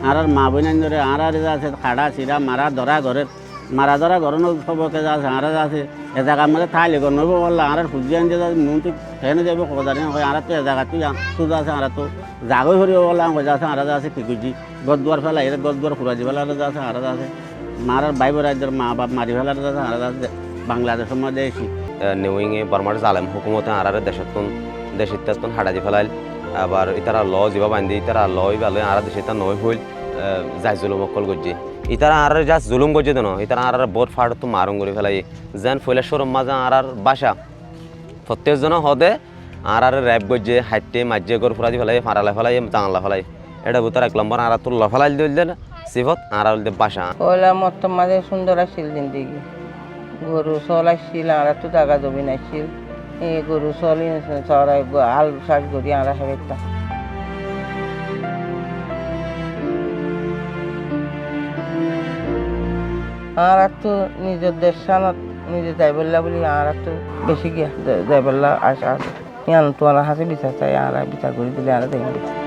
আর মা বোন ধরে আর আছে খাড়া চিরা মারা ধরা ঘরের মারা ধরা ঘর সবকে আছে আর আছে এ জায়গার মধ্যে থাইলে ঘর নব বললা আর সূর্য আনতে মন তো ফেনে যাবে কদারি হয় আর তো এ জায়গা তুই সুদ আছে আর তো জাগই হরিব বললা হয়ে আছে আর আছে ঠিকুজি গদ দুয়ার ফেলা এর গদ দুয়ার ফুরাজি ফেলা আছে আর আছে মার ভাই রাজ্যের মা বাপ মারি ফেলার আছে আর আছে বাংলাদেশের মধ্যে এসি নেউইংয়ে বর্মার জালেম হুকুমতে আর দেশিত্তাতন হাডাজি ফেলাইল আবার ইতারা ল যিবা বান্ধি ইতারা লই ভালো আর দেশে তা নয় হইল যাই জুলুম অকল গজ্জি ইতারা আর যা জুলুম গজ্জি দেন ইতারা আর বহুত ফাড় তো মারং করে ফেলাই যেন ফৈলেশ্বর মাঝে আর বাসা প্রত্যেকজন হদে আর র্যাব গজ্জে হাইটে মাজ্জে গর ফুরাজি ফেলাই ফাড়ালে ফেলাই জাংলা ফেলাই এটা বুতার 1 নম্বর আর তোর লফেলাই দিল সিফত আর বাসা ওলা মত মাঝে সুন্দর আসছিল জিন্দিগি গরু চল আসছিল আর তো জাগা জমি নাইছিল এই গরু চলি চড়াই আল শাক করি আর হেবেতা আর তো নিজের দেশ সানত নিজে যাইবল্লা বলি আর তো বেশি গিয়া যাইবল্লা আশা আছে ইয়ান তো আর হাসে বিচার চাই আর বিচার করে দিলে আর দেখবে